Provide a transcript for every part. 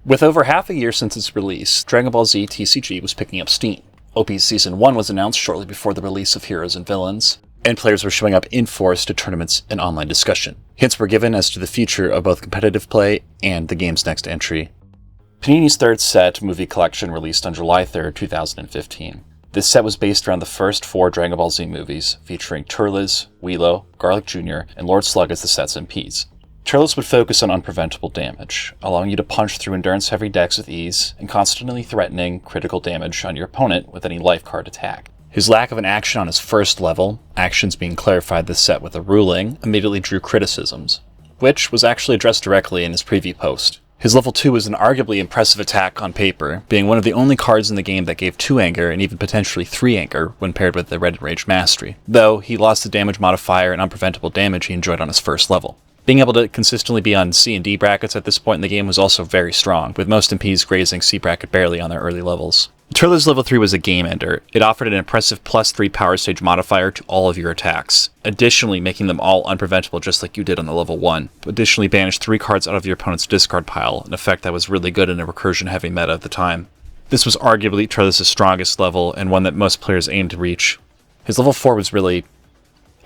With over half a year since its release, Dragon Ball Z TCG was picking up steam. OP Season 1 was announced shortly before the release of Heroes and Villains, and players were showing up in force to tournaments and online discussion. Hints were given as to the future of both competitive play and the game's next entry. Panini's third set movie collection released on July 3, 2015. This set was based around the first 4 Dragon Ball Z movies, featuring Turles, Weelo, Garlic Jr., and Lord Slug as the set's MPs. Turles would focus on unpreventable damage, allowing you to punch through endurance-heavy decks with ease, and constantly threatening critical damage on your opponent with any life card attack. His lack of an action on his first level, actions being clarified this set with a ruling, immediately drew criticisms, which was actually addressed directly in his preview post. His level 2 was an arguably impressive attack on paper, being one of the only cards in the game that gave 2 anger and even potentially 3 anger when paired with the Red Rage Mastery, though he lost the damage modifier and unpreventable damage he enjoyed on his first level. Being able to consistently be on C and D brackets at this point in the game was also very strong, with most MPs grazing C bracket barely on their early levels. Turles level 3 was a game ender. It offered an impressive +3 power stage modifier to all of your attacks, additionally making them all unpreventable just like you did on the level 1. Additionally banished 3 cards out of your opponent's discard pile, an effect that was really good in a recursion heavy meta at the time. This was arguably Turles' strongest level, and one that most players aimed to reach. His level 4 was really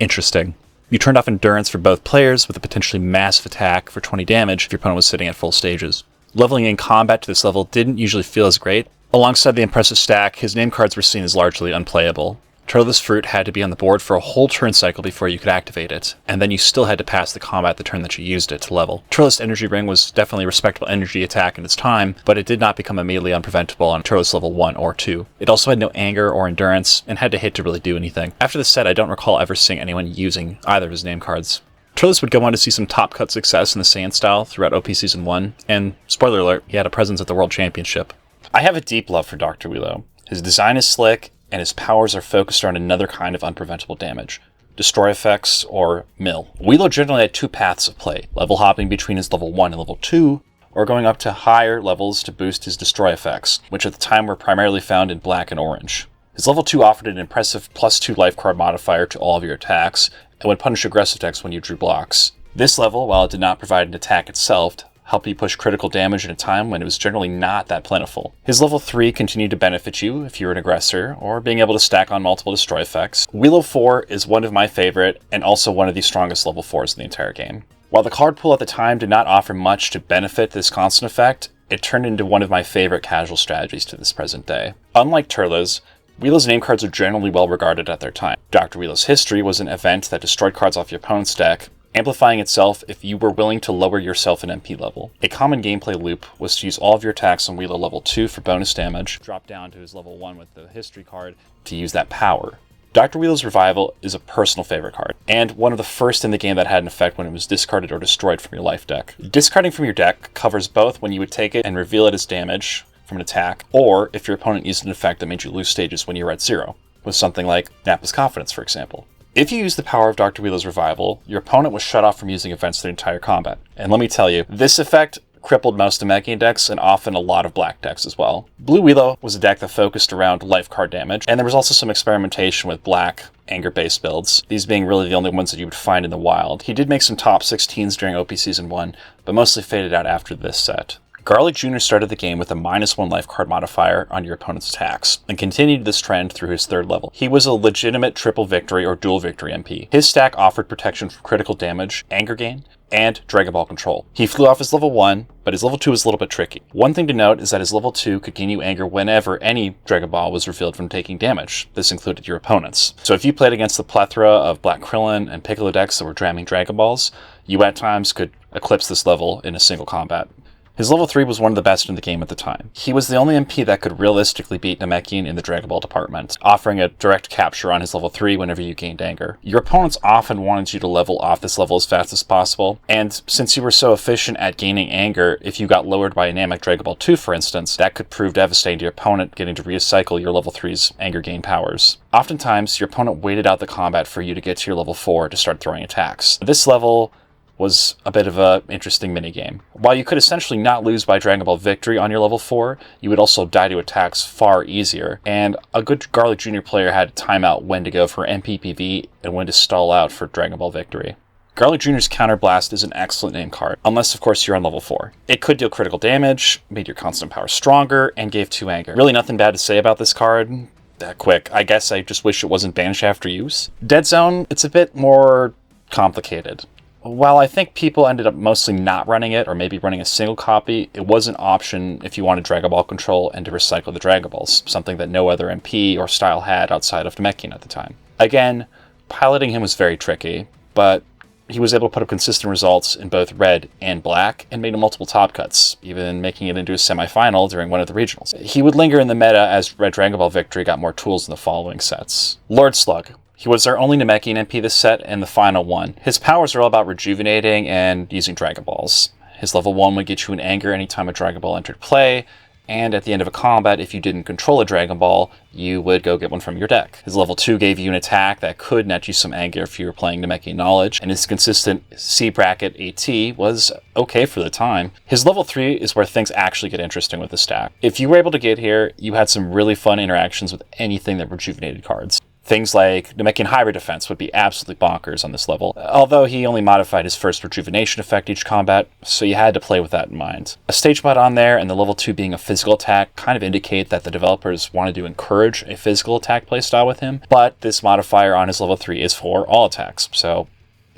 interesting. You turned off endurance for both players with a potentially massive attack for 20 damage if your opponent was sitting at full stages. Leveling in combat to this level didn't usually feel as great. Alongside the impressive stack, his name cards were seen as largely unplayable. Turles Fruit had to be on the board for a whole turn cycle before you could activate it, and then you still had to pass the combat the turn that you used it to level. Turles Energy Ring was definitely a respectable energy attack in its time, but it did not become immediately unpreventable on Turles level 1 or 2. It also had no anger or endurance, and had to hit to really do anything. After this set, I don't recall ever seeing anyone using either of his name cards. Turles would go on to see some top cut success in the Saiyan style throughout OP Season 1, and, spoiler alert, he had a presence at the World Championship. I have a deep love for Dr. Weelo. His design is slick, and his powers are focused around another kind of unpreventable damage, destroy effects, or mill. Weelo generally had 2 paths of play, level hopping between his level 1 and level 2, or going up to higher levels to boost his destroy effects, which at the time were primarily found in black and orange. His level 2 offered an impressive +2 life card modifier to all of your attacks, and would punish aggressive decks when you drew blocks. This level, while it did not provide an attack itself, helped you push critical damage at a time when it was generally not that plentiful. His level 3 continued to benefit you if you were an aggressor, or being able to stack on multiple destroy effects. Weelo 4 is one of my favorite, and also one of the strongest level 4s in the entire game. While the card pool at the time did not offer much to benefit this constant effect, it turned into one of my favorite casual strategies to this present day. Unlike Turles, Weelo's name cards are generally well regarded at their time. Dr. Weelo's History was an event that destroyed cards off your opponent's deck, amplifying itself if you were willing to lower yourself an MP level. A common gameplay loop was to use all of your attacks on Weelo level 2 for bonus damage, drop down to his level 1 with the history card to use that power. Dr. Weelo's Revival is a personal favorite card, and one of the first in the game that had an effect when it was discarded or destroyed from your life deck. Discarding from your deck covers both when you would take it and reveal it as damage from an attack, or if your opponent used an effect that made you lose stages when you were at 0, with something like Nappa's Confidence, for example. If you use the power of Dr. Weelo's Revival, your opponent was shut off from using events their entire combat. And let me tell you, this effect crippled most Namekian decks and often a lot of black decks as well. Blue Weelo was a deck that focused around life card damage, and there was also some experimentation with black anger-based builds, these being really the only ones that you would find in the wild. He did make some top 16s during OP Season 1, but mostly faded out after this set. Garlic Jr. started the game with a -1 life card modifier on your opponent's attacks, and continued this trend through his 3rd level. He was a legitimate triple victory or dual victory MP. His stack offered protection from critical damage, anger gain, and Dragon Ball control. He flew off his level 1, but his level 2 was a little bit tricky. One thing to note is that his level 2 could gain you anger whenever any Dragon Ball was revealed from taking damage. This included your opponents. So if you played against the plethora of Black Krillin and Piccolo decks that were dramming Dragon Balls, you at times could eclipse this level in a single combat. His level 3 was one of the best in the game at the time. He was the only MP that could realistically beat Namekian in the Dragon Ball department, offering a direct capture on his level 3 whenever you gained anger. Your opponents often wanted you to level off this level as fast as possible, and since you were so efficient at gaining anger, if you got lowered by a Namek Dragon Ball 2 for instance, that could prove devastating to your opponent getting to recycle your level 3's anger gain powers. Oftentimes, your opponent waited out the combat for you to get to your level 4 to start throwing attacks. This level was a bit of an interesting minigame. While you could essentially not lose by Dragon Ball victory on your level 4, you would also die to attacks far easier, and a good Garlic Jr. player had to time out when to go for MPPV and when to stall out for Dragon Ball victory. Garlic Jr.'s Counterblast is an excellent name card, unless of course you're on level 4. It could deal critical damage, made your constant power stronger, and gave 2 anger. Really nothing bad to say about this card. That quick. I guess I just wish it wasn't banished after use. Dead Zone, it's a bit more complicated. While I think people ended up mostly not running it, or maybe running a single copy, it was an option if you wanted Dragon Ball control and to recycle the Dragon Balls, something that no other MP or style had outside of Namekian at the time. Again, piloting him was very tricky, but he was able to put up consistent results in both red and black, and made multiple top cuts, even making it into a semi-final during one of the regionals. He would linger in the meta as Red Dragon Ball Victory got more tools in the following sets. Lord Slug. He was our only Namekian MP this set and the final one. His powers are all about rejuvenating and using Dragon Balls. His level 1 would get you an anger anytime a Dragon Ball entered play, and at the end of a combat, if you didn't control a Dragon Ball, you would go get one from your deck. His level 2 gave you an attack that could net you some anger if you were playing Namekian Knowledge, and his consistent C bracket AT was okay for the time. His level 3 is where things actually get interesting with the stack. If you were able to get here, you had some really fun interactions with anything that rejuvenated cards. Things like Namekian Hybrid Defense would be absolutely bonkers on this level, although he only modified his first rejuvenation effect each combat, so you had to play with that in mind. A stage mod on there and the level 2 being a physical attack kind of indicate that the developers wanted to encourage a physical attack playstyle with him, but this modifier on his level 3 is for all attacks, so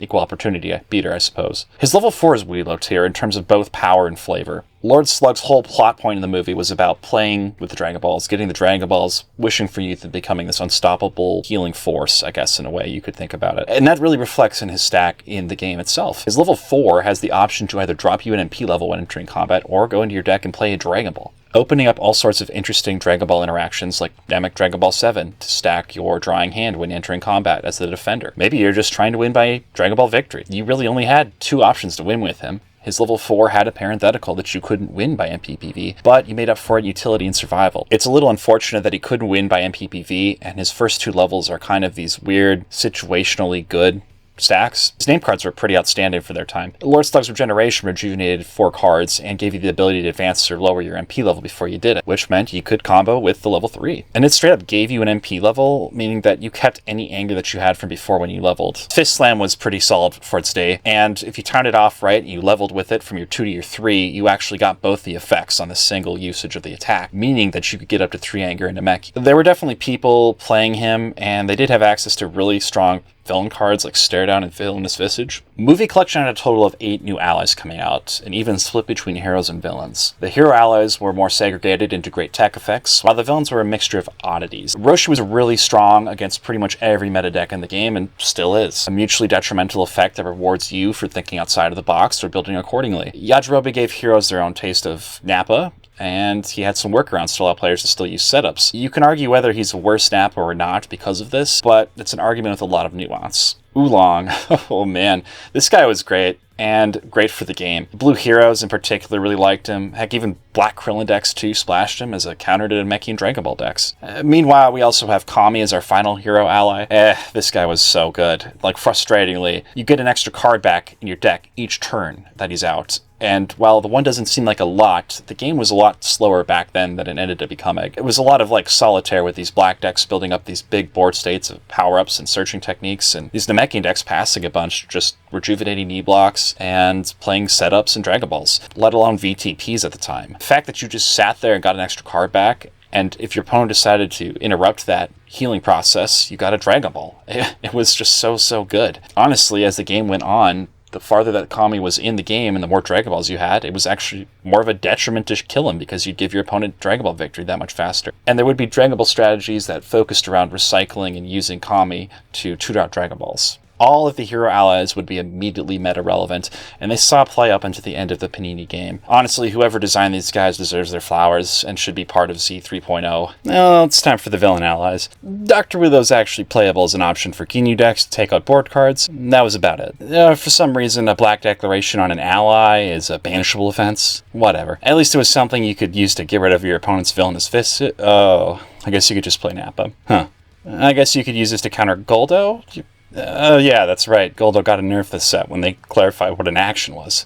equal opportunity beater, I suppose. His level 4 is really low tier in terms of both power and flavor. Lord Slug's whole plot point in the movie was about playing with the Dragon Balls, getting the Dragon Balls, wishing for youth, and becoming this unstoppable healing force, I guess, in a way you could think about it. And that really reflects in his stack in the game itself. His level 4 has the option to either drop you an MP level when entering combat, or go into your deck and play a Dragon Ball, opening up all sorts of interesting Dragon Ball interactions like Namek Dragon Ball 7 to stack your drawing hand when entering combat as the defender. Maybe you're just trying to win by Dragon Ball Victory. You really only had 2 options to win with him. His level 4 had a parenthetical that you couldn't win by MPPV, but you made up for it in utility and survival. It's a little unfortunate that he couldn't win by MPPV, and his first 2 levels are kind of these weird, situationally good stacks. His name cards were pretty outstanding for their time. Lord Slug's Regeneration rejuvenated 4 cards and gave you the ability to advance or lower your MP level before you did it, which meant you could combo with the level 3. And it straight up gave you an MP level, meaning that you kept any anger that you had from before when you leveled. Fist Slam was pretty solid for its day, and if you turned it off right and you leveled with it from your 2 to your 3, you actually got both the effects on the single usage of the attack, meaning that you could get up to 3 anger into mech. There were definitely people playing him, and they did have access to really strong villain cards like Stare Down and Villainous Visage. Movie Collection had a total of 8 new allies coming out, an even split between heroes and villains. The hero allies were more segregated into great tech effects, while the villains were a mixture of oddities. Roshi was really strong against pretty much every meta deck in the game, and still is. A mutually detrimental effect that rewards you for thinking outside of the box or building accordingly. Yajirobe gave heroes their own taste of Nappa, and he had some workarounds to allow players to still use setups. You can argue whether he's a worse Nappa or not because of this, but it's an argument with a lot of nuance. Oolong, oh man, this guy was great, and great for the game. Blue Heroes in particular really liked him. Heck, even Black Krillin decks too splashed him as a counter to Namekian Dragon Ball decks. Meanwhile, we also have Kami as our final hero ally. This guy was so good. Like, frustratingly, you get an extra card back in your deck each turn that he's out. And while the one doesn't seem like a lot, the game was a lot slower back then than it ended up becoming. It was a lot of like solitaire with these black decks building up these big board states of power-ups and searching techniques, and these Namekian decks passing a bunch, just rejuvenating knee blocks and playing setups and Dragon Balls, let alone VTPs at the time. The fact that you just sat there and got an extra card back, and if your opponent decided to interrupt that healing process, you got a Dragon Ball. It was just so good. Honestly, as the game went on, the farther that Kami was in the game and the more Dragon Balls you had, it was actually more of a detriment to kill him because you'd give your opponent Dragon Ball victory that much faster. And there would be Dragon Ball strategies that focused around recycling and using Kami to toot out Dragon Balls. All of the hero allies would be immediately meta-relevant, and they saw play up until the end of the Panini game. Honestly, whoever designed these guys deserves their flowers and should be part of Z 3.0. Well, it's time for the villain allies. Dr. Witho's actually playable as an option for Ginyu decks to take out board cards. That was about it. For some reason, a black declaration on an ally is a banishable offense. Whatever. At least it was something you could use to get rid of your opponent's villainous fist. Oh, I guess you could just play Nappa. Huh. I guess you could use this to counter Goldo? Yeah, that's right. Goldo got a nerf this set when they clarified what an action was.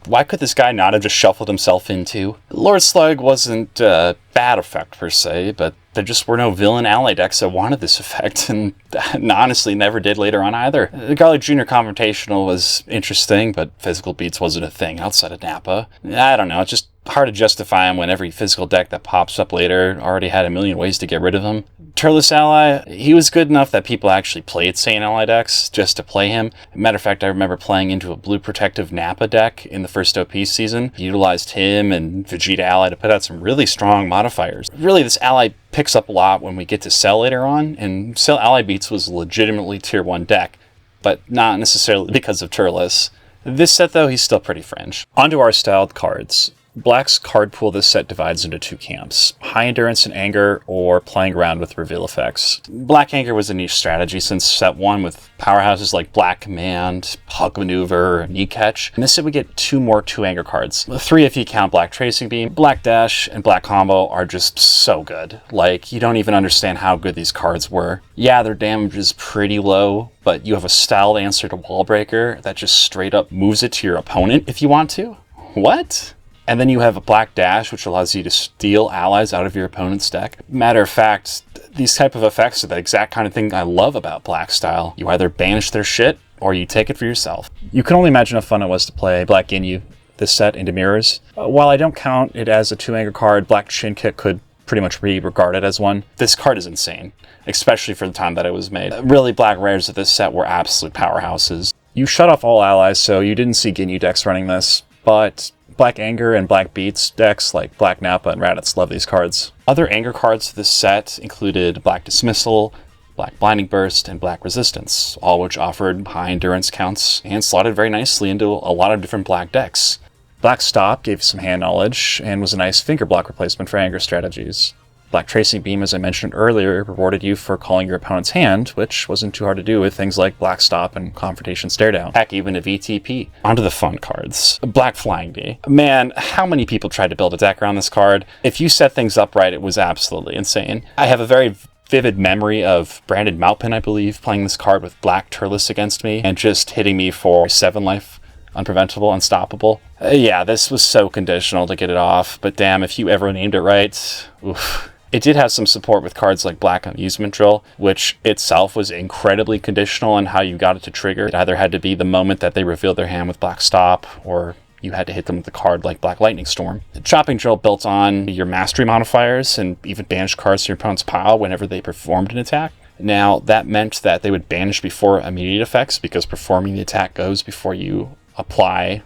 Why could this guy not have just shuffled himself in too? Lord Slug wasn't a bad effect per se, but There just were no villain ally decks that wanted this effect, and honestly never did later on either. The Garlic Jr. Confrontational was interesting, but physical beats wasn't a thing outside of Napa. I don't know, it's just hard to justify him when every physical deck that pops up later already had a million ways to get rid of him. Turles Ally, he was good enough that people actually played Saiyan Ally decks just to play him. Matter of fact, I remember playing into a blue protective Napa deck in the first OP season. Utilized him and Vegeta Ally to put out some really strong modifiers. Really, this ally picks up a lot when we get to Cell later on, and Cell Ally Beats was legitimately tier 1 deck, but not necessarily because of Turles. This set though, he's still pretty fringe. Onto our styled cards. Black's card pool this set divides into 2 camps, high endurance and anger, or playing around with reveal effects. Black anger was a niche strategy since set 1 with powerhouses like Black Command, Hug Maneuver, Knee Catch. In this set we get 2 more 2 anger cards. 3 if you count Black Tracing Beam. Black Dash and Black Combo are just so good. Like, you don't even understand how good these cards were. Yeah, their damage is pretty low, but you have a styled answer to Wall Breaker that just straight up moves it to your opponent if you want to. What? And then you have a Black Dash, which allows you to steal allies out of your opponent's deck. Matter of fact, these type of effects are the exact kind of thing I love about Black style. You either banish their shit, or you take it for yourself. You can only imagine how fun it was to play Black Ginyu this set into Mirrors. While I don't count it as a 2 anger card, Black Shin Kick could pretty much be regarded as one. This card is insane, especially for the time that it was made. Really, Black rares of this set were absolute powerhouses. You shut off all allies, so you didn't see Ginyu decks running this, but Black Anger and Black Beats decks like Black Nappa and Raditz love these cards. Other anger cards of this set included Black Dismissal, Black Blinding Burst, and Black Resistance, all which offered high endurance counts and slotted very nicely into a lot of different black decks. Black Stop gave some hand knowledge and was a nice finger block replacement for anger strategies. Black Tracing Beam, as I mentioned earlier, rewarded you for calling your opponent's hand, which wasn't too hard to do with things like Black Stop and Confrontation Stare Down. Heck, even a VTP. Onto the fun cards. Black Flying Bee. Man, how many people tried to build a deck around this card? If you set things up right, it was absolutely insane. I have a very vivid memory of Brandon Maupin, I believe, playing this card with Black Turles against me and just hitting me for 7 life. Unpreventable, unstoppable. Yeah, this was so conditional to get it off, but damn, if you ever named it right, oof. It did have some support with cards like Black Amusement Drill, which itself was incredibly conditional on how you got it to trigger. It either had to be the moment that they revealed their hand with Black Stop, or you had to hit them with a card like Black Lightning Storm. The Chopping Drill built on your mastery modifiers and even banished cards to your opponent's pile whenever they performed an attack. Now, that meant that they would banish before immediate effects, because performing the attack goes before you apply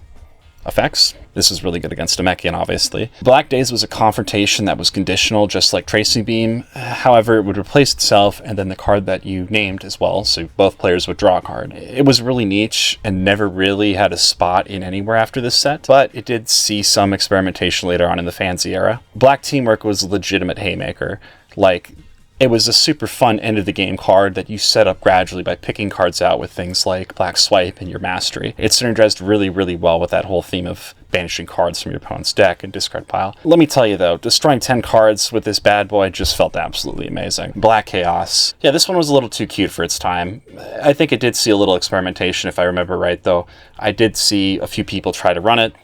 effects. This is really good against Namekian, obviously. Black Days was a confrontation that was conditional, just like Tracing Beam. However, it would replace itself and then the card that you named as well, so both players would draw a card. It was really niche and never really had a spot in anywhere after this set, but it did see some experimentation later on in the Fancy era. Black Teamwork was a legitimate haymaker. Like, it was a super fun end-of-the-game card that you set up gradually by picking cards out with things like Black Swipe and your Mastery. It synergized really, really well with that whole theme of banishing cards from your opponent's deck and discard pile. Let me tell you though, destroying 10 cards with this bad boy just felt absolutely amazing. Black Chaos. Yeah, this one was a little too cute for its time. I think it did see a little experimentation, if I remember right, though. I did see a few people try to run it.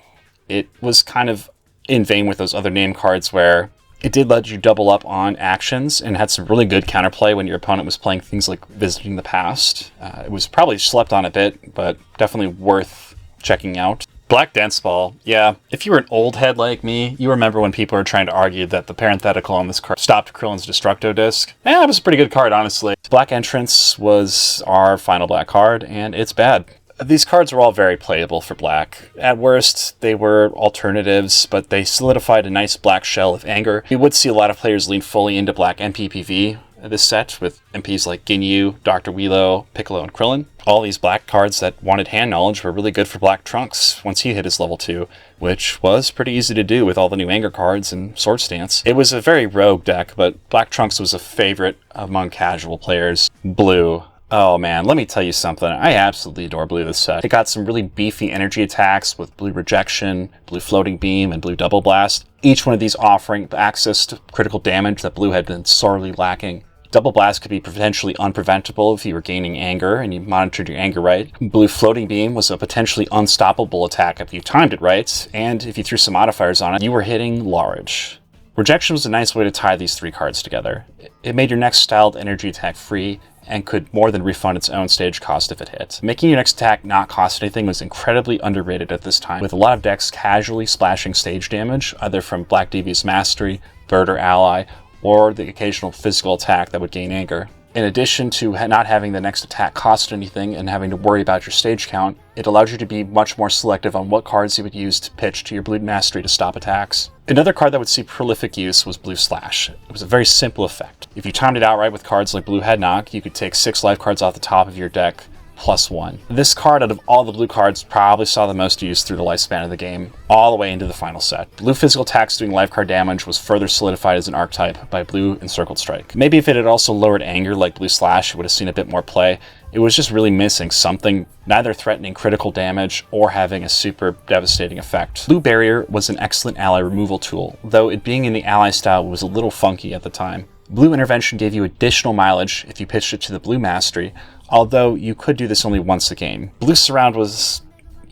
It was kind of in vain with those other name cards where it did let you double up on actions and had some really good counterplay when your opponent was playing things like Visiting the Past. It was probably slept on a bit, but definitely worth checking out. Black Dance Ball. Yeah, if you were an old head like me, you remember when people were trying to argue that the parenthetical on this card stopped Krillin's Destructo Disc. Yeah, it was a pretty good card, honestly. Black Entrance was our final black card, and it's bad. These cards were all very playable for black. At worst, they were alternatives, but they solidified a nice black shell of anger. We would see a lot of players lean fully into black MPPV this set, with MPs like Ginyu, Dr. Wheelo, Piccolo, and Krillin. All these black cards that wanted hand knowledge were really good for Black Trunks once he hit his level 2, which was pretty easy to do with all the new anger cards and Sword Stance. It was a very rogue deck, but Black Trunks was a favorite among casual players. Blue. Oh man, let me tell you something. I absolutely adore Blue this set. It got some really beefy energy attacks with Blue Rejection, Blue Floating Beam, and Blue Double Blast. Each one of these offering access to critical damage that Blue had been sorely lacking. Double Blast could be potentially unpreventable if you were gaining anger and you monitored your anger right. Blue Floating Beam was a potentially unstoppable attack if you timed it right, and if you threw some modifiers on it, you were hitting large. Rejection was a nice way to tie these 3 cards together. It made your next styled energy attack free, and could more than refund its own stage cost if it hit. Making your next attack not cost anything was incredibly underrated at this time, with a lot of decks casually splashing stage damage, either from Black DB's Mastery, Bird or Ally, or the occasional physical attack that would gain anger. In addition to not having the next attack cost anything and having to worry about your stage count, it allowed you to be much more selective on what cards you would use to pitch to your Blue Mastery to stop attacks. Another card that would see prolific use was Blue Slash. It was a very simple effect. If you timed it outright with cards like Blue Head Knock, you could take 6 life cards off the top of your deck, +1. This card, out of all the blue cards, probably saw the most use through the lifespan of the game, all the way into the final set. Blue physical attacks doing life card damage was further solidified as an archetype by Blue Encircled Strike. Maybe if it had also lowered anger like Blue Slash, it would have seen a bit more play. It was just really missing something, neither threatening critical damage or having a super devastating effect. Blue Barrier was an excellent ally removal tool, though it being in the ally style was a little funky at the time. Blue Intervention gave you additional mileage if you pitched it to the Blue Mastery, although you could do this only once a game. Blue Surround was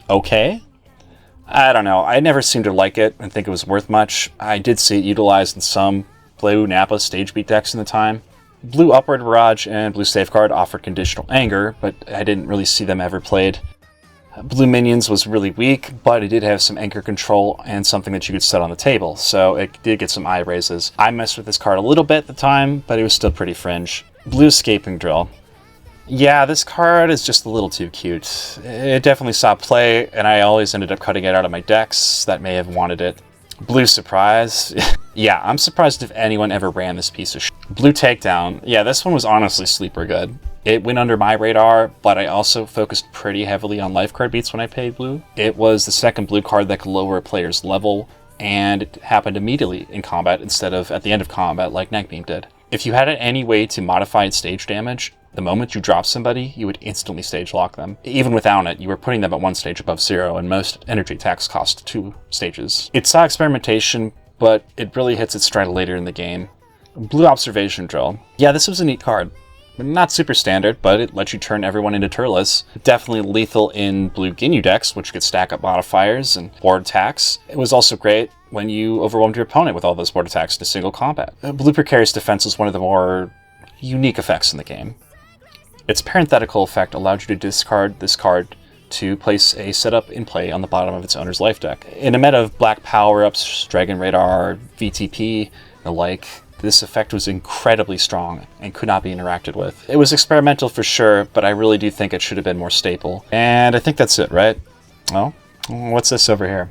okay? I don't know, I never seemed to like it and think it was worth much. I did see it utilized in some Blue Napa stage beat decks in the time. Blue Upward Barrage and Blue Safeguard offered conditional anger, but I didn't really see them ever played. Blue Minions was really weak, but it did have some anchor control and something that you could set on the table, so it did get some eye raises. I messed with this card a little bit at the time, but it was still pretty fringe. Blue Escaping Drill. Yeah, this card is just a little too cute. It definitely saw play, and I always ended up cutting it out of my decks that may have wanted it. Blue Surprise. Yeah, I'm surprised if anyone ever ran this piece of shit. Blue Takedown. Yeah, this one was honestly sleeper good. It went under my radar, but I also focused pretty heavily on life card beats when I played blue. It was the second blue card that could lower a player's level, and it happened immediately in combat instead of at the end of combat like Neckbeam did. If you had any way to modify its stage damage, the moment you drop somebody, you would instantly stage lock them. Even without it, you were putting them at 1 stage above 0, and most energy attacks cost 2 stages. It saw experimentation, but it really hits its stride later in the game. Blue Observation Drill. Yeah, this was a neat card. Not super standard, but it lets you turn everyone into Turles. Definitely lethal in blue Ginyu decks, which could stack up modifiers and board attacks. It was also great when you overwhelmed your opponent with all those board attacks in a single combat. Blue Precarious Defense was one of the more unique effects in the game. Its parenthetical effect allowed you to discard this card to place a setup in play on the bottom of its owner's life deck. In a meta of black power-ups, Dragon Radar, VTP, and the like, this effect was incredibly strong and could not be interacted with. It was experimental for sure, but I really do think it should have been more staple. And I think that's it, right? Oh, what's this over here?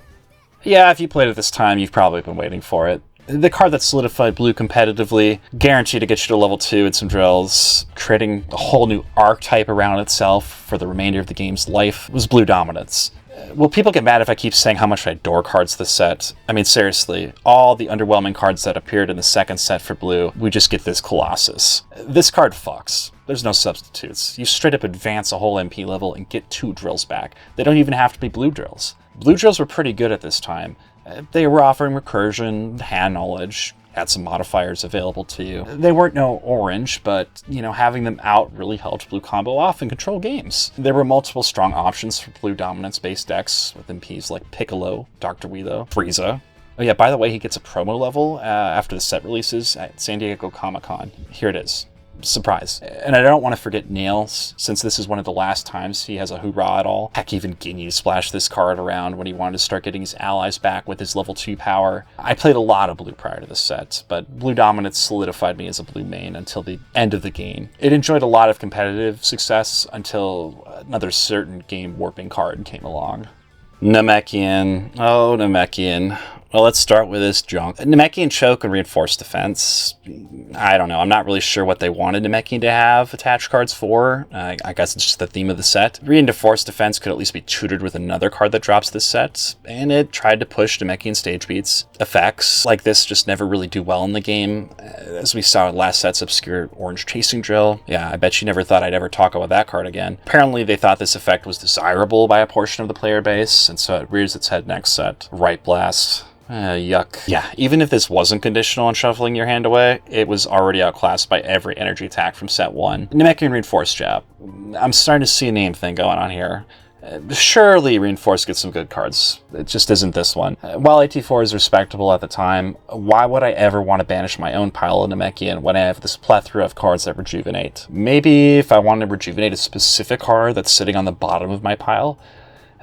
Yeah, if you played it this time, you've probably been waiting for it. The card that solidified blue competitively, guaranteed to get you to level 2 in some drills, creating a whole new archetype around itself for the remainder of the game's life, was Blue Dominance. Will people get mad if I keep saying how much I adore cards this set? I mean, seriously, all the underwhelming cards that appeared in the second set for blue, we just get this Colossus. This card fucks. There's no substitutes. You straight up advance a whole MP level and get 2 drills back. They don't even have to be blue drills. Blue drills were pretty good at this time. They were offering recursion, hand knowledge, had some modifiers available to you. They weren't no orange, but, having them out really helped blue combo off and control games. There were multiple strong options for blue dominance-based decks with MPs like Piccolo, Dr. Weezo, Frieza. Oh yeah, by the way, he gets a promo level after the set releases at San Diego Comic-Con. Here it is. Surprise. And I don't want to forget Nails, since this is one of the last times he has a hoorah at all. Heck, even Ginyu splashed this card around when he wanted to start getting his allies back with his level 2 power. I played a lot of blue prior to this set, but blue dominance solidified me as a blue main until the end of the game. It enjoyed a lot of competitive success until another certain game warping card came along. Namekian. Oh, Namekian. Well, let's start with this junk. Namekian Choke and Reinforced Defense. I don't know. I'm not really sure what they wanted Namekian to have attached cards for. I guess it's just the theme of the set. Reinforced Defense could at least be tutored with another card that drops this set, and it tried to push Namekian stage beats. Effects like this just never really do well in the game. As we saw in last set's obscure Orange Chasing Drill. Yeah, I bet you never thought I'd ever talk about that card again. Apparently, they thought this effect was desirable by a portion of the player base, and so it rears its head next set. Right Blast. Yuck. Yeah, even if this wasn't conditional on shuffling your hand away, it was already outclassed by every energy attack from set 1. Namekian Reinforced Jab. I'm starting to see a name thing going on here. Surely Reinforced gets some good cards. It just isn't this one. While AT4 is respectable at the time, why would I ever want to banish my own pile of Namekian when I have this plethora of cards that rejuvenate? Maybe if I want to rejuvenate a specific card that's sitting on the bottom of my pile.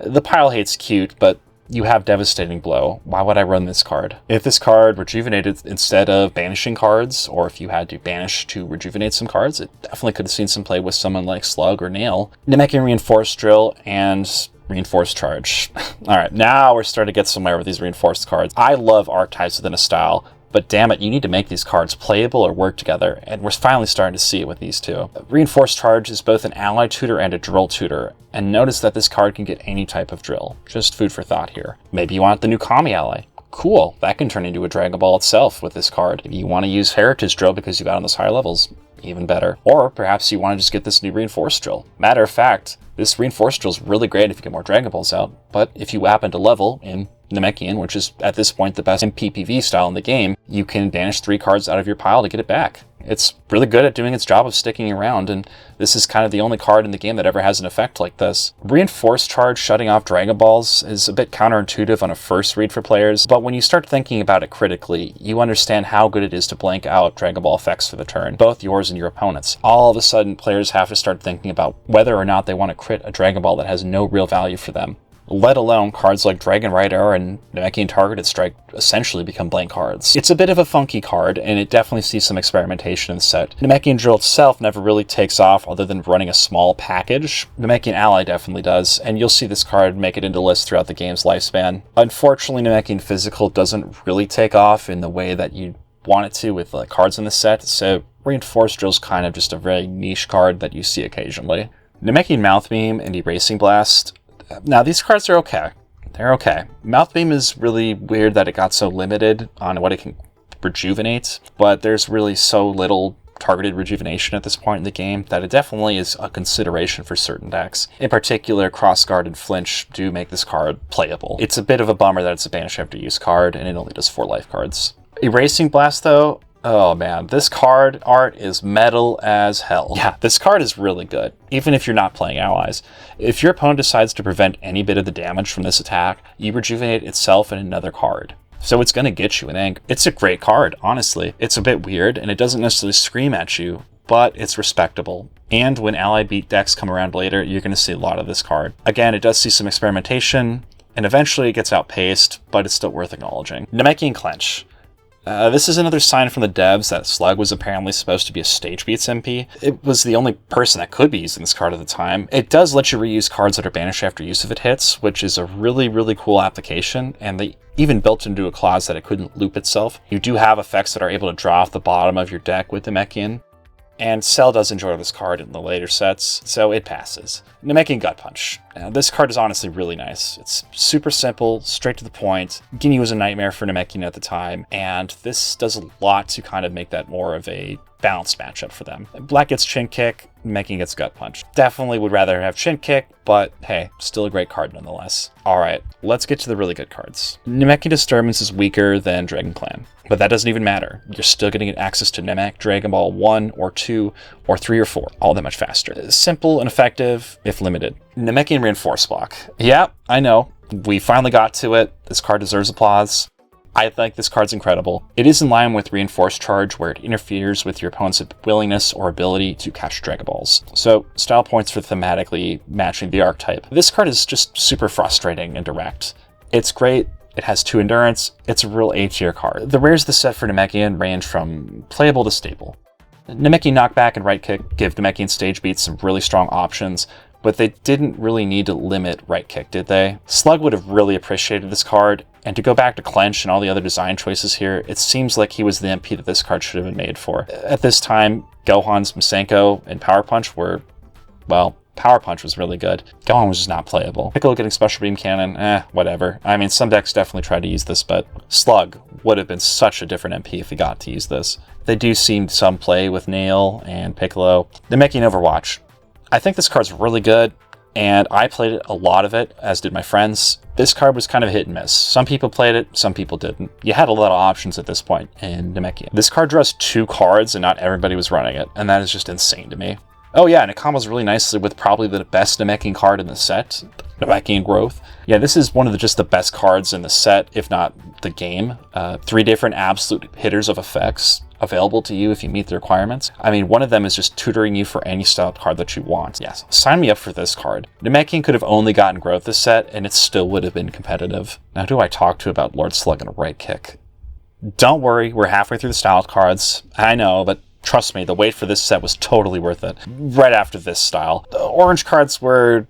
The pile hate's cute, but you have Devastating Blow. Why would I run this card? If this card rejuvenated instead of banishing cards, or if you had to banish to rejuvenate some cards, it definitely could have seen some play with someone like Slug or Nail. Namekian Reinforced Drill and Reinforced Charge. Alright, now we're starting to get somewhere with these reinforced cards. I love archetypes within a style, but damn it, you need to make these cards playable or work together, and we're finally starting to see it with these two. Reinforced Charge is both an ally tutor and a drill tutor, and notice that this card can get any type of drill. Just food for thought here. Maybe you want the new Kami ally. Cool, that can turn into a Dragon Ball itself with this card. If you want to use Heritage Drill because you got on those higher levels, even better. Or perhaps you want to just get this new Reinforced Drill. Matter of fact, this Reinforced Drill is really great if you get more Dragon Balls out, but if you happen to level in Namekian, which is at this point the best MPPV style in the game, you can banish 3 cards out of your pile to get it back. It's really good at doing its job of sticking around, and this is kind of the only card in the game that ever has an effect like this. Reinforced Charge shutting off Dragon Balls is a bit counterintuitive on a first read for players, but when you start thinking about it critically, you understand how good it is to blank out Dragon Ball effects for the turn, both yours and your opponent's. All of a sudden, players have to start thinking about whether or not they want to crit a Dragon Ball that has no real value for them. Let alone cards like Dragon Rider and Namekian Targeted Strike essentially become blank cards. It's a bit of a funky card, and it definitely sees some experimentation in the set. Namekian Drill itself never really takes off other than running a small package. Namekian Ally definitely does, and you'll see this card make it into lists throughout the game's lifespan. Unfortunately, Namekian Physical doesn't really take off in the way that you want it to with cards in the set, so Reinforced Drill's kind of just a very niche card that you see occasionally. Namekian Mouth Beam and Erasing Blast. Now, these cards are okay. They're okay. Mouth Beam is really weird that it got so limited on what it can rejuvenate, but there's really so little targeted rejuvenation at this point in the game that it definitely is a consideration for certain decks. In particular, Crossguard and Flinch do make this card playable. It's a bit of a bummer that it's a banish after use card, and it only does 4 life cards. Erasing Blast, though, oh man, this card art is metal as hell. Yeah, this card is really good, even if you're not playing allies. If your opponent decides to prevent any bit of the damage from this attack, you rejuvenate itself in another card. So it's going to get you an ink. It's a great card, honestly. It's a bit weird, and it doesn't necessarily scream at you, but it's respectable. And when ally beat decks come around later, you're going to see a lot of this card. Again, it does see some experimentation, and eventually it gets outpaced, but it's still worth acknowledging. Namekian Clench. This is another sign from the devs that Slug was apparently supposed to be a Stage Beats MP. It was the only person that could be using this card at the time. It does let you reuse cards that are banished after use if it hits, which is a really, really cool application, and they even built into a clause that it couldn't loop itself. You do have effects that are able to draw off the bottom of your deck with Namekian, and Cell does enjoy this card in the later sets, so it passes. Namekian Gut Punch. Now, this card is honestly really nice. It's super simple, straight to the point. Ginyu was a nightmare for Namekian at the time, and this does a lot to kind of make that more of a balanced matchup for them. Black gets Chin Kick, Namekian gets Gut Punch. Definitely would rather have Chin Kick, but hey, still a great card nonetheless. Alright, let's get to the really good cards. Namekian Disturbance is weaker than Dragon Clan, but that doesn't even matter. You're still getting access to Namek Dragon Ball 1 or 2 or 3 or 4, all that much faster. Simple and effective, if limited. Namekian Reinforce Block. Yeah, I know. We finally got to it. This card deserves applause. I think this card's incredible. It is in line with Reinforced Charge, where it interferes with your opponent's willingness or ability to catch Dragon Balls. So, style points for thematically matching the archetype. This card is just super frustrating and direct. It's great. It has 2 endurance. It's a real A-tier card. The rares of the set for Namekian range from playable to stable. Namekian Knockback and Right Kick give Namekian Stage Beats some really strong options, but they didn't really need to limit Right Kick, did they? Slug would have really appreciated this card, and to go back to Clench and all the other design choices here, it seems like he was the MP that this card should have been made for. At this time, Gohan's Masenko and Power Punch were, well, Power Punch was really good. Gohan was just not playable. Piccolo getting Special Beam Cannon, whatever. I mean, some decks definitely tried to use this, but Slug would have been such a different MP if he got to use this. They do seem some play with Nail and Piccolo. Namekian Overwatch. I think this card's really good, and I played it, a lot of it, as did my friends. This card was kind of hit and miss. Some people played it, some people didn't. You had a lot of options at this point in Namekian. This card draws 2 cards, and not everybody was running it, and that is just insane to me. Oh yeah, and it combos really nicely with probably the best Namekian card in the set. Namekian Growth. Yeah, this is one of just the best cards in the set, if not the game. 3 different absolute hitters of effects available to you if you meet the requirements. I mean, one of them is just tutoring you for any style card that you want. Yes, sign me up for this card. Namekian could have only gotten Growth this set, and it still would have been competitive. Now, who do I talk to about Lord Slug and a right kick? Don't worry, we're halfway through the style cards. I know, but trust me, the wait for this set was totally worth it. Right after this style. The orange cards were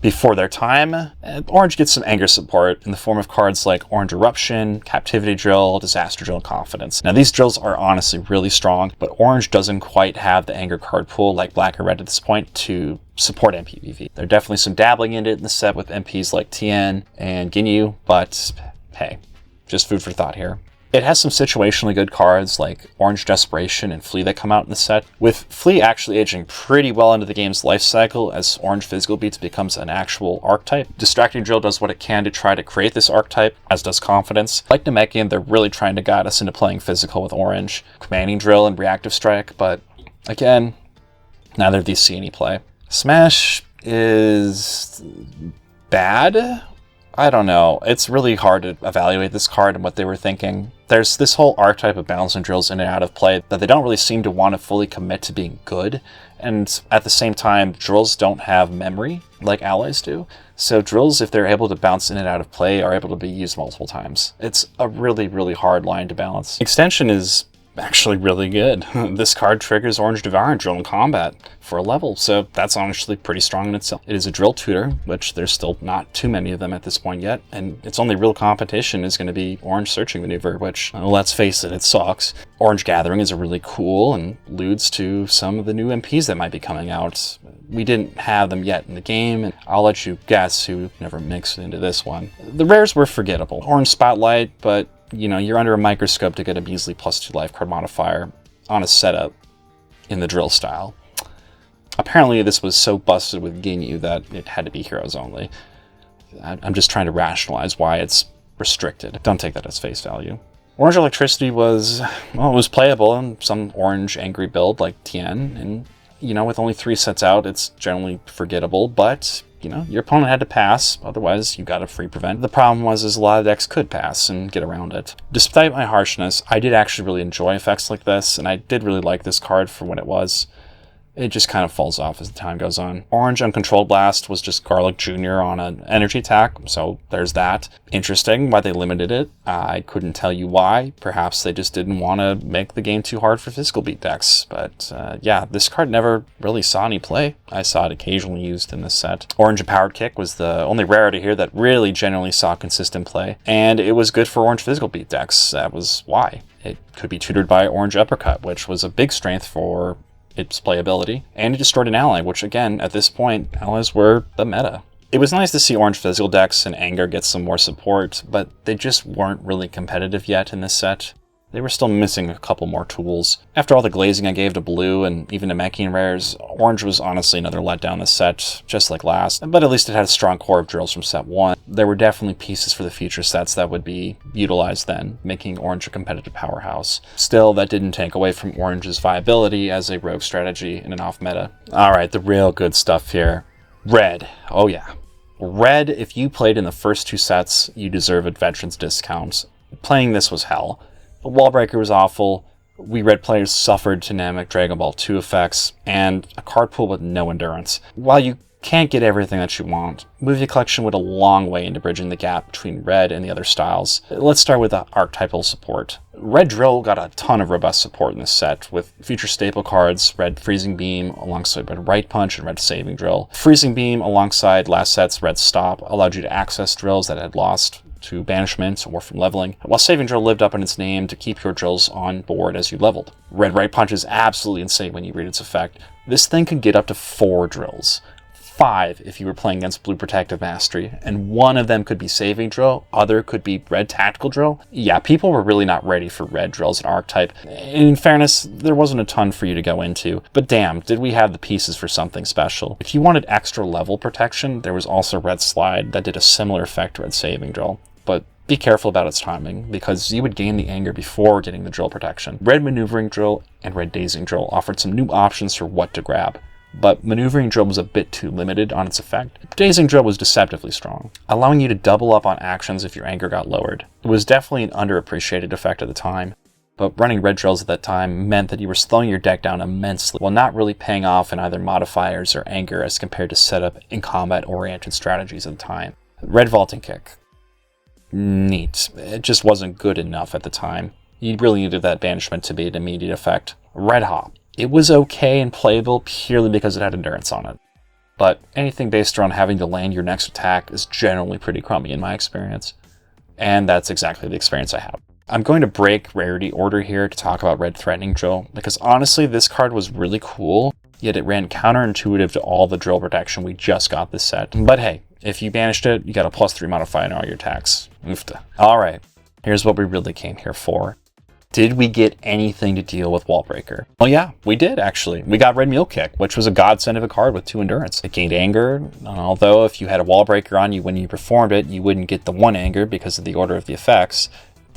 before their time. Orange gets some anger support in the form of cards like Orange Eruption, Captivity Drill, Disaster Drill, and Confidence. Now these drills are honestly really strong, but Orange doesn't quite have the anger card pool like Black or Red at this point to support MPVV. There are definitely some dabbling in it in the set with MPs like Tien and Ginyu, but hey, just food for thought here. It has some situationally good cards like Orange Desperation and Flea that come out in the set, with Flea actually aging pretty well into the game's life cycle as Orange Physical Beats becomes an actual archetype. Distracting Drill does what it can to try to create this archetype, as does Confidence. Like Namekian, they're really trying to guide us into playing physical with Orange, Commanding Drill and Reactive Strike, but again, neither of these see any play. Smash is bad? I don't know. It's really hard to evaluate this card and what they were thinking. There's this whole archetype of balancing drills in and out of play that they don't really seem to want to fully commit to being good. And at the same time, drills don't have memory like allies do. So drills, if they're able to bounce in and out of play, are able to be used multiple times. It's a really, really hard line to balance. Extension is actually really good. This card triggers Orange Devouring Drill in combat for a level, so that's honestly pretty strong in itself. It is a drill tutor, which there's still not too many of them at this point yet, and its only real competition is going to be Orange Searching Maneuver, which, well, let's face it, it sucks. Orange Gathering is a really cool and alludes to some of the new MPs that might be coming out. We didn't have them yet in the game, and I'll let you guess who never mixed into this one. The rares were forgettable. Orange Spotlight, but you know, you're under a microscope to get a measly +2 life card modifier on a setup in the drill style. Apparently this was so busted with Ginyu that it had to be heroes only. I'm just trying to rationalize why it's restricted. Don't take that as face value. Orange Electricity was, well, it was playable in some orange angry build like Tien, and you know, with only 3 sets out, it's generally forgettable, but you know, your opponent had to pass, otherwise you got a free prevent. The problem was a lot of decks could pass and get around it. Despite my harshness, I did actually really enjoy effects like this, and I did really like this card for what it was. It just kind of falls off as the time goes on. Orange Uncontrolled Blast was just Garlic Jr. on an energy attack, so there's that. Interesting why they limited it. I couldn't tell you why. Perhaps they just didn't want to make the game too hard for physical beat decks. But yeah, this card never really saw any play. I saw it occasionally used in this set. Orange Empowered Kick was the only rarity here that really generally saw consistent play, and it was good for orange physical beat decks. That was why. It could be tutored by Orange Uppercut, which was a big strength for its playability, and it destroyed an ally, which again, at this point, allies were the meta. It was nice to see orange physical decks and Anger get some more support, but they just weren't really competitive yet in this set. They were still missing a couple more tools. After all the glazing I gave to blue and even to Namekian rares, orange was honestly another letdown this set, just like last, but at least it had a strong core of drills from set 1. There were definitely pieces for the future sets that would be utilized then, making orange a competitive powerhouse. Still, that didn't take away from orange's viability as a rogue strategy in an off-meta. Alright, the real good stuff here. Red. Oh yeah. Red, if you played in the first 2 sets, you deserve a veteran's discount. Playing this was hell. The Wallbreaker was awful, we red players suffered dynamic Dragon Ball 2 effects, and a card pool with no endurance. While you can't get everything that you want, Movie Collection went a long way into bridging the gap between red and the other styles. Let's start with the archetypal support. Red Drill got a ton of robust support in this set, with future staple cards, Red Freezing Beam alongside Red Right Punch and Red Saving Drill. Freezing Beam alongside last set's Red Stop allowed you to access drills that had lost to banishment or from leveling, while Saving Drill lived up in its name to keep your drills on board as you leveled. Red Right Punch is absolutely insane when you read its effect. This thing could get up to 4 drills. 5 if you were playing against Blue Protective Mastery, and one of them could be Saving Drill, other could be Red Tactical Drill. Yeah, people were really not ready for red drills in Archetype. In fairness, there wasn't a ton for you to go into, but damn, did we have the pieces for something special. If you wanted extra level protection, there was also Red Slide that did a similar effect to Red Saving Drill, but be careful about its timing, because you would gain the anger before getting the drill protection. Red Maneuvering Drill and Red Dazing Drill offered some new options for what to grab. but Maneuvering Drill was a bit too limited on its effect. Dazing Drill was deceptively strong, allowing you to double up on actions if your anger got lowered. It was definitely an underappreciated effect at the time, but running red drills at that time meant that you were slowing your deck down immensely while not really paying off in either modifiers or anger as compared to setup and combat-oriented strategies at the time. Red Vaulting Kick. Neat. It just wasn't good enough at the time. You really needed that banishment to be an immediate effect. Red Hop. It was okay and playable purely because it had endurance on it. But anything based around having to land your next attack is generally pretty crummy in my experience. And that's exactly the experience I had. I'm going to break rarity order here to talk about Red Threatening Drill, because honestly this card was really cool, yet it ran counterintuitive to all the drill protection we just got this set. But hey, if you banished it, you got a +3 modifier in all your attacks. Oofta. Alright, here's what we really came here for. Did we get anything to deal with Wallbreaker? Well, yeah, we did actually. We got Red Mule Kick, which was a godsend of a card with 2 endurance. It gained anger, although if you had a Wallbreaker on you when you performed it, you wouldn't get the 1 anger because of the order of the effects.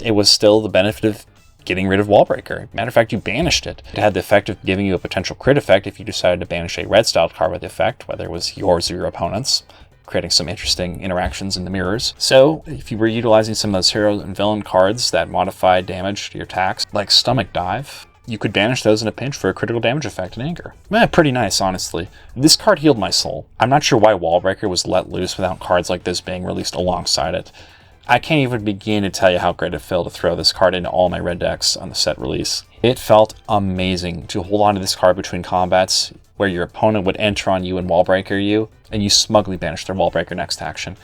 It was still the benefit of getting rid of Wallbreaker. Matter of fact, you banished it. It had the effect of giving you a potential crit effect if you decided to banish a red-styled card with the effect, whether it was yours or your opponent's, creating some interesting interactions in the mirrors. So if you were utilizing some of those hero and villain cards that modified damage to your attacks, like Stomach Dive, you could banish those in a pinch for a critical damage effect and anger. Pretty nice, honestly. This card healed my soul. I'm not sure why Wallbreaker was let loose without cards like this being released alongside it. I can't even begin to tell you how great it felt to throw this card into all my red decks on the set release. It felt amazing to hold on to this card between combats, where your opponent would enter on you and Wallbreaker you, and you smugly banish their Wallbreaker next action.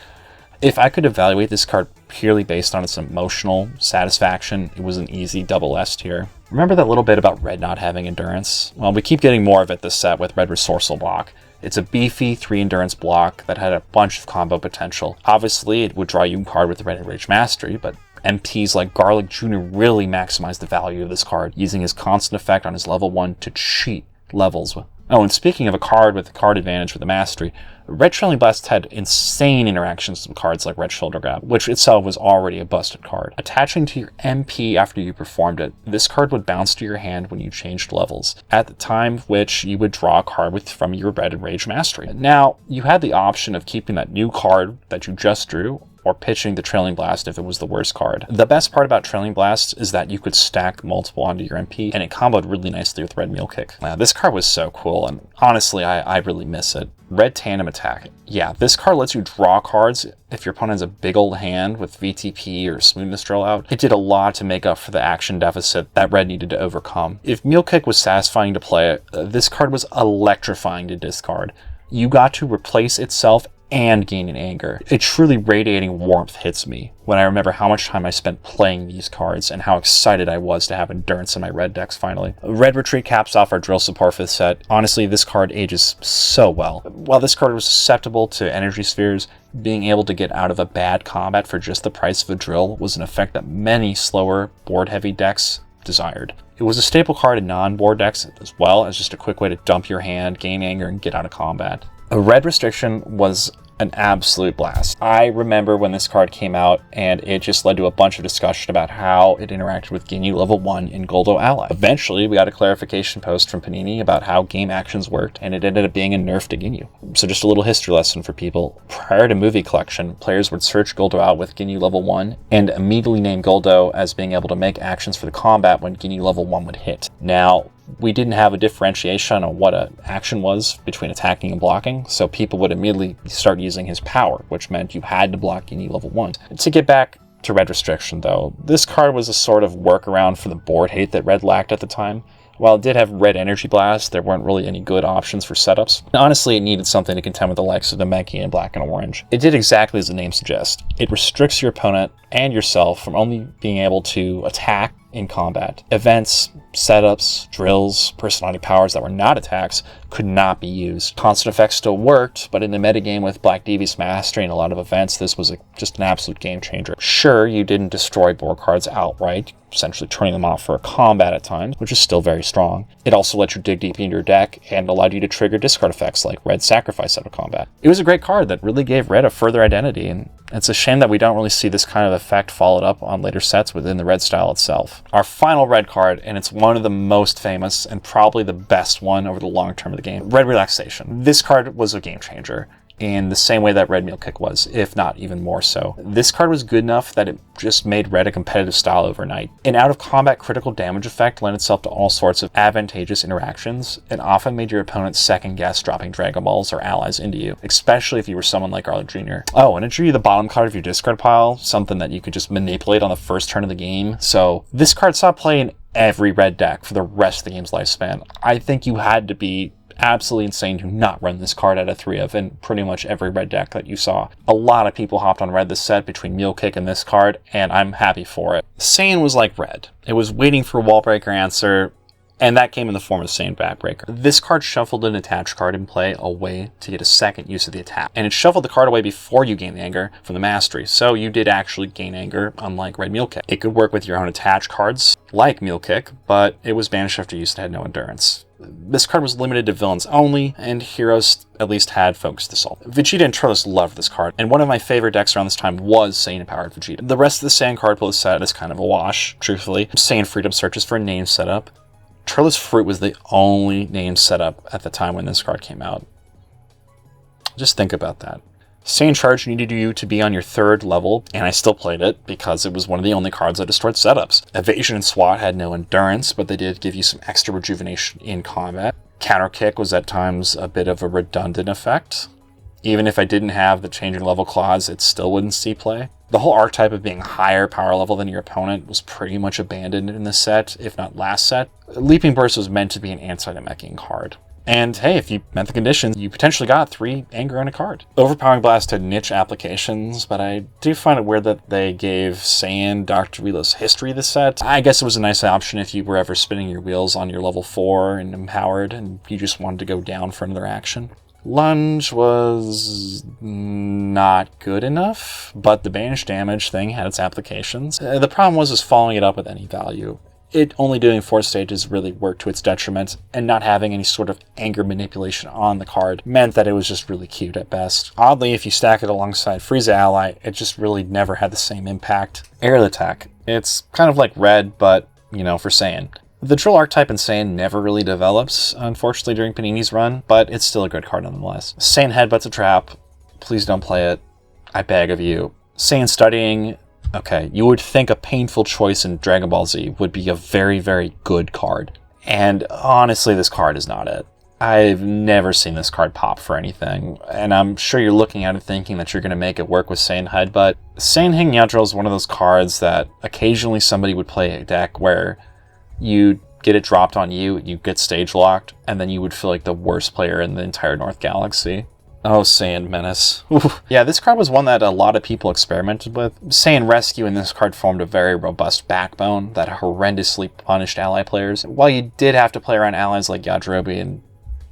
If I could evaluate this card purely based on its emotional satisfaction, it was an easy double S tier. Remember that little bit about red not having endurance? Well, we keep getting more of it this set with Red Resourceful Block. It's a beefy 3 endurance block that had a bunch of combo potential. Obviously, it would draw you a card with the Red Enraged Mastery, but MPs like Garlic Jr. really maximized the value of this card, using his constant effect on his level 1 to cheat levels. Oh, and speaking of a card with a card advantage with the Mastery, Red Trailing Blast had insane interactions with cards like Red Shoulder Grab, which itself was already a busted card. Attaching to your MP after you performed it, this card would bounce to your hand when you changed levels, at the time which you would draw a card from your Red Enraged Mastery. Now, you had the option of keeping that new card that you just drew, or pitching the Trailing Blast if it was the worst card. The best part about Trailing Blast is that you could stack multiple onto your MP, and it comboed really nicely with Red Mule Kick. Now, this card was so cool, and honestly, I really miss it. Red Tandem Attack. Yeah, this card lets you draw cards if your opponent has a big old hand with VTP or Smoothness Drill out. It did a lot to make up for the action deficit that Red needed to overcome. If Mule Kick was satisfying to play, this card was electrifying to discard. You got to replace itself and gain in anger. A truly radiating warmth hits me when I remember how much time I spent playing these cards and how excited I was to have endurance in my red decks finally. Red Retreat caps off our drill support for the set. Honestly, this card ages so well. While this card was susceptible to energy spheres, being able to get out of a bad combat for just the price of a drill was an effect that many slower board-heavy decks desired. It was a staple card in non-board decks as well as just a quick way to dump your hand, gain anger, and get out of combat. A red restriction was an absolute blast. I remember when this card came out and it just led to a bunch of discussion about how it interacted with Ginyu level 1 in Goldo Ally. Eventually, we got a clarification post from Panini about how game actions worked, and it ended up being a nerf to Ginyu. So just a little history lesson for people. Prior to Movie Collection, players would search Goldo out with Ginyu level 1 and immediately name Goldo as being able to make actions for the combat when Ginyu level 1 would hit. Now, we didn't have a differentiation on what an action was between attacking and blocking, so people would immediately start using his power, which meant you had to block Ginyu level 1. To get back to Red Restriction, though, this card was a sort of workaround for the board hate that Red lacked at the time. While it did have Red Energy Blast, there weren't really any good options for setups. Honestly, it needed something to contend with the likes of Namekian in black and orange. It did exactly as the name suggests. It restricts your opponent and yourself from only being able to attack in combat. Events, setups, drills, personality powers that were not attacks could not be used. Constant effects still worked, but in the metagame with Black Devious Mastery and a lot of events, this was just an absolute game changer. Sure, you didn't destroy board cards outright. essentially turning them off for a combat at times, which is still very strong. It also let you dig deep into your deck and allowed you to trigger discard effects like Red Sacrifice out of combat. It was a great card that really gave Red a further identity, and it's a shame that we don't really see this kind of effect followed up on later sets within the Red style itself. Our final Red card, and it's one of the most famous and probably the best one over the long term of the game, Red Relaxation. This card was a game changer in the same way that Red Meal Kick was, if not even more so. This card was good enough that it just made Red a competitive style overnight. An out-of-combat critical damage effect lent itself to all sorts of advantageous interactions, and often made your opponent second-guess dropping Dragon Balls or allies into you, especially if you were someone like Arlo Jr. Oh, and it drew you the bottom card of your discard pile, something that you could just manipulate on the first turn of the game. So this card saw play in every Red deck for the rest of the game's lifespan. I think you had to be absolutely insane to not run this card out of 3 of in pretty much every Red deck that you saw. A lot of people hopped on Red this set between Meal Kick and this card, and I'm happy for it. Saiyan was like Red. It was waiting for a wall breaker answer, and that came in the form of Saiyan Backbreaker. This card shuffled an attached card in play away to get a second use of the attack, and it shuffled the card away before you gain the anger from the mastery, so you did actually gain anger, unlike Red Meal Kick. It could work with your own attached cards, like Meal Kick, but it was banished after use and had no endurance. This card was limited to villains only, and heroes at least had Focused Assault. Vegeta and Turles loved this card, and one of my favorite decks around this time was Saiyan-powered Vegeta. The rest of the Saiyan card pool set is kind of a wash, truthfully. Saiyan Freedom searches for a name setup. Turles Fruit was the only name setup at the time when this card came out. Just think about that. Saiyan Charge needed you to be on your 3rd level, and I still played it because it was one of the only cards that destroyed setups. Evasion and SWAT had no endurance, but they did give you some extra rejuvenation in combat. Counter Kick was at times a bit of a redundant effect. Even if I didn't have the changing level clause, it still wouldn't see play. The whole archetype of being higher power level than your opponent was pretty much abandoned in this set, if not last set. Leaping Burst was meant to be an anti-meching card. And hey, if you met the conditions, you potentially got 3 anger on a card. Overpowering Blast had niche applications, but I do find it weird that they gave Saiyan Dr. Relo's History this set. I guess it was a nice option if you were ever spinning your wheels on your level 4 and empowered and you just wanted to go down for another action. Lunge was not good enough, but the banish damage thing had its applications. The problem was following it up with any value. It only doing 4 stages really worked to its detriment, and not having any sort of anger manipulation on the card meant that it was just really cute at best. Oddly, if you stack it alongside Frieza Ally, it just really never had the same impact. Aerial Attack. It's kind of like Red, but, you know, for Saiyan. The Drill archetype in Saiyan never really develops, unfortunately, during Panini's run, but it's still a good card nonetheless. Saiyan Headbutt's a trap. Please don't play it. I beg of you. Saiyan Studying. Okay, you would think a painful choice in Dragon Ball Z would be a very, very good card. And honestly, this card is not it. I've never seen this card pop for anything, and I'm sure you're looking at it thinking that you're going to make it work with Saiyan Headbutt. Saiyan Hanging Out Drill is one of those cards that occasionally somebody would play a deck where you get it dropped on you, you get stage locked, and then you would feel like the worst player in the entire North Galaxy. Oh, Saiyan Menace. Oof. Yeah, this card was one that a lot of people experimented with. Saiyan Rescue in this card formed a very robust backbone that horrendously punished ally players. While you did have to play around allies like Yajirobe and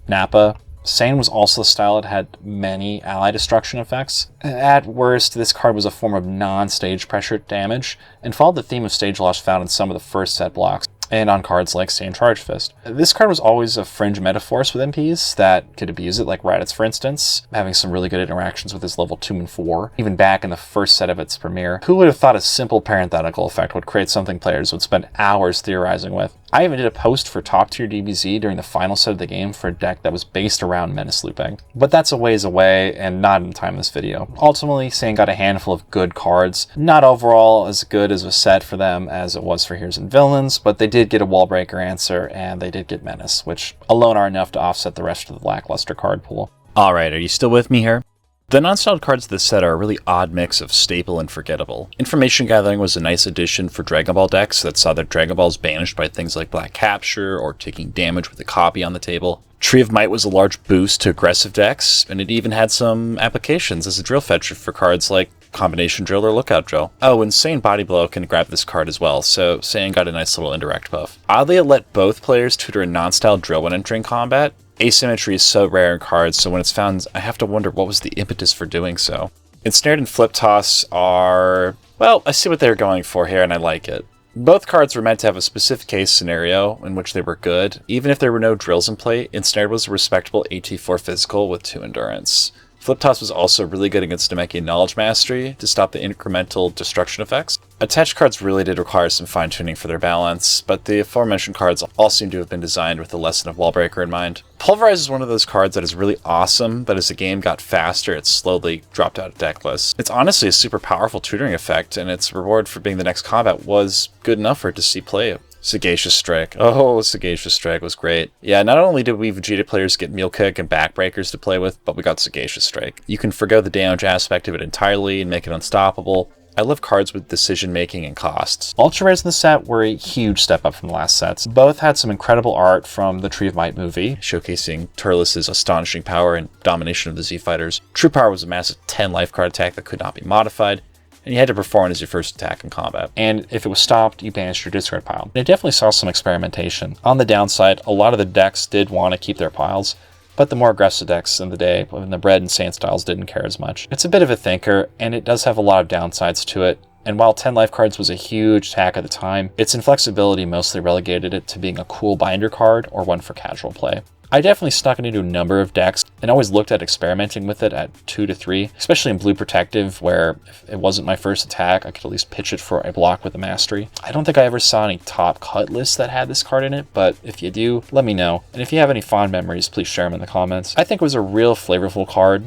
Nappa, Saiyan was also the style that had many ally destruction effects. At worst, this card was a form of non-stage pressure damage, and followed the theme of stage loss found in some of the first set blocks, and on cards like Saiyan Charge Fist. This card was always a fringe metaphors with MPs that could abuse it, like Raditz for instance, having some really good interactions with his level 2 and 4, even back in the first set of its premiere. Who would have thought a simple parenthetical effect would create something players would spend hours theorizing with? I even did a post for top tier DBZ during the final set of the game for a deck that was based around Menace looping. But that's a ways away, and not in the time of this video. Ultimately, Saiyan got a handful of good cards. Not overall as good as a set for them as it was for Heroes and Villains, but they did get a wall breaker answer, and they did get Menace, which alone are enough to offset the rest of the lackluster card pool. Alright, are you still with me here? The non-styled cards of this set are a really odd mix of staple and forgettable. Information Gathering was a nice addition for Dragon Ball decks that saw their Dragon Balls banished by things like Black Capture or taking damage with a copy on the table. Tree of Might was a large boost to aggressive decks, and it even had some applications as a drill fetcher for cards like Combination Drill or Lookout Drill. Oh, and Saiyan Body Blow can grab this card as well, so Saiyan got a nice little indirect buff. Oddly, it let both players tutor a non-style drill when entering combat. Asymmetry is so rare in cards, so when it's found, I have to wonder what was the impetus for doing so. Ensnared and Flip Toss are... well, I see what they're going for here, and I like it. Both cards were meant to have a specific case scenario in which they were good. Even if there were no drills in play, Ensnared was a respectable AT4 physical with 2 endurance. Flip Toss was also really good against Namekian Knowledge Mastery to stop the incremental destruction effects. Attached cards really did require some fine-tuning for their balance, but the aforementioned cards all seem to have been designed with the lesson of Wallbreaker in mind. Pulverize is one of those cards that is really awesome, but as the game got faster, it slowly dropped out of deck lists. It's honestly a super powerful tutoring effect, and its reward for being the next combat was good enough for it to see play. Sagacious Strike. Oh, Sagacious Strike was great. Yeah, not only did we Vegeta players get Meal Kick and Backbreakers to play with, but we got Sagacious Strike. You can forgo the damage aspect of it entirely and make it unstoppable. I love cards with decision-making and costs. Ultra Rares in the set were a huge step up from the last sets. Both had some incredible art from the Tree of Might movie, showcasing Turles' astonishing power and domination of the Z-Fighters. True Power was a massive 10 life card attack that could not be modified, and you had to perform as your first attack in combat. And if it was stopped, you banished your discard pile. And it definitely saw some experimentation. On the downside, a lot of the decks did want to keep their piles, but the more aggressive decks in the day, when the Red and Sand styles didn't care as much. It's a bit of a thinker, and it does have a lot of downsides to it. And while 10 life cards was a huge attack at the time, its inflexibility mostly relegated it to being a cool binder card or one for casual play. I definitely snuck it into a number of decks and always looked at experimenting with it at 2 to 3, especially in Blue Protective, where if it wasn't my first attack, I could at least pitch it for a block with a Mastery. I don't think I ever saw any top cut lists that had this card in it, but if you do, let me know. And if you have any fond memories, please share them in the comments. I think it was a real flavorful card.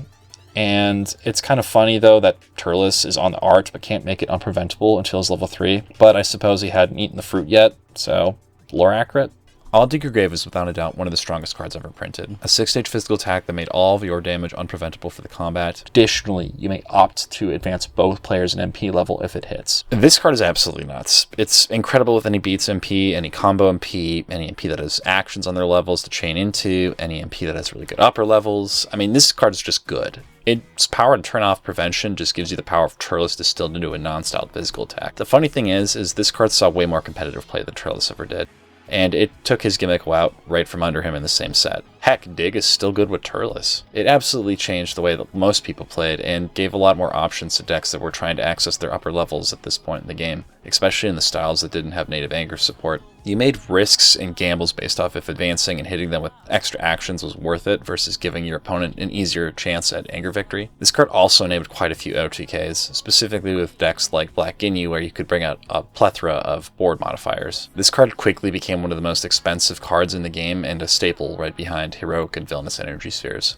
And it's kind of funny, though, that Turles is on the art but can't make it unpreventable until he's level 3. But I suppose he hadn't eaten the fruit yet, so lore accurate. I'll Dig Your Grave is without a doubt one of the strongest cards ever printed. A 6-stage physical attack that made all of your damage unpreventable for the combat. Additionally, you may opt to advance both players in MP level if it hits. This card is absolutely nuts. It's incredible with any beats MP, any combo MP, any MP that has actions on their levels to chain into, any MP that has really good upper levels. I mean, this card is just good. Its power to turn off prevention just gives you the power of Turles distilled into a non-styled physical attack. The funny thing is this card saw way more competitive play than Turles ever did. And it took his gimmick out right from under him in the same set. Heck, Dig is still good with Turles. It absolutely changed the way that most people played and gave a lot more options to decks that were trying to access their upper levels at this point in the game, especially in the styles that didn't have native anger support. You made risks and gambles based off if advancing and hitting them with extra actions was worth it versus giving your opponent an easier chance at anger victory. This card also enabled quite a few OTKs, specifically with decks like Black Ginyu where you could bring out a plethora of board modifiers. This card quickly became one of the most expensive cards in the game and a staple right behind Heroic and Villainous Energy Spheres.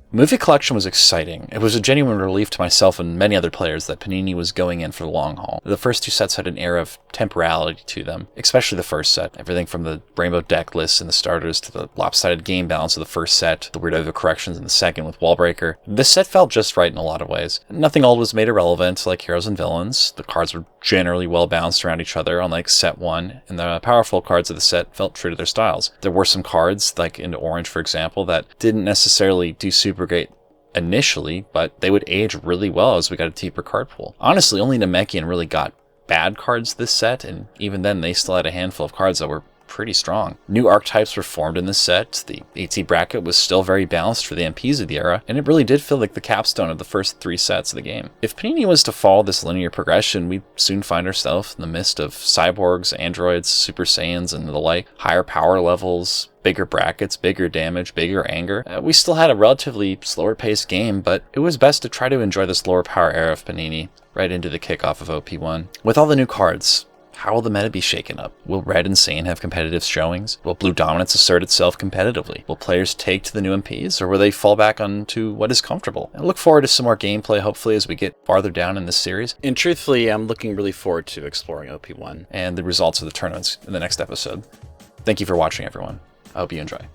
Movie Collection was exciting. It was a genuine relief to myself and many other players that Panini was going in for the long haul. The first 2 sets had an air of temporality to them, especially the first set. Everything from the rainbow deck lists and the starters to the lopsided game balance of the first set, the weird overcorrections in the second with Wallbreaker. This set felt just right in a lot of ways. Nothing old was made irrelevant, like Heroes and Villains. The cards were generally well balanced around each other, unlike set 1, and the powerful cards of the set felt true to their styles. There were some cards, like into Orange for example, that didn't necessarily do super great initially, but they would age really well as we got a deeper card pool. Honestly, only Namekian really got bad cards this set, and even then they still had a handful of cards that were pretty strong. New archetypes were formed in this set, the AT bracket was still very balanced for the MPs of the era, and it really did feel like the capstone of the first 3 sets of the game. If Panini was to follow this linear progression, we'd soon find ourselves in the midst of cyborgs, androids, Super Saiyans, and the like, higher power levels, bigger brackets, bigger damage, bigger anger. We still had a relatively slower paced game, but it was best to try to enjoy this lower power era of Panini right into the kickoff of OP1. With all the new cards, how will the meta be shaken up? Will Red and Sand have competitive showings? Will Blue Dominance assert itself competitively? Will players take to the new MPs, or will they fall back onto what is comfortable? I look forward to some more gameplay, hopefully, as we get farther down in this series. And truthfully, I'm looking really forward to exploring OP1 and the results of the tournaments in the next episode. Thank you for watching, everyone. I hope you enjoy.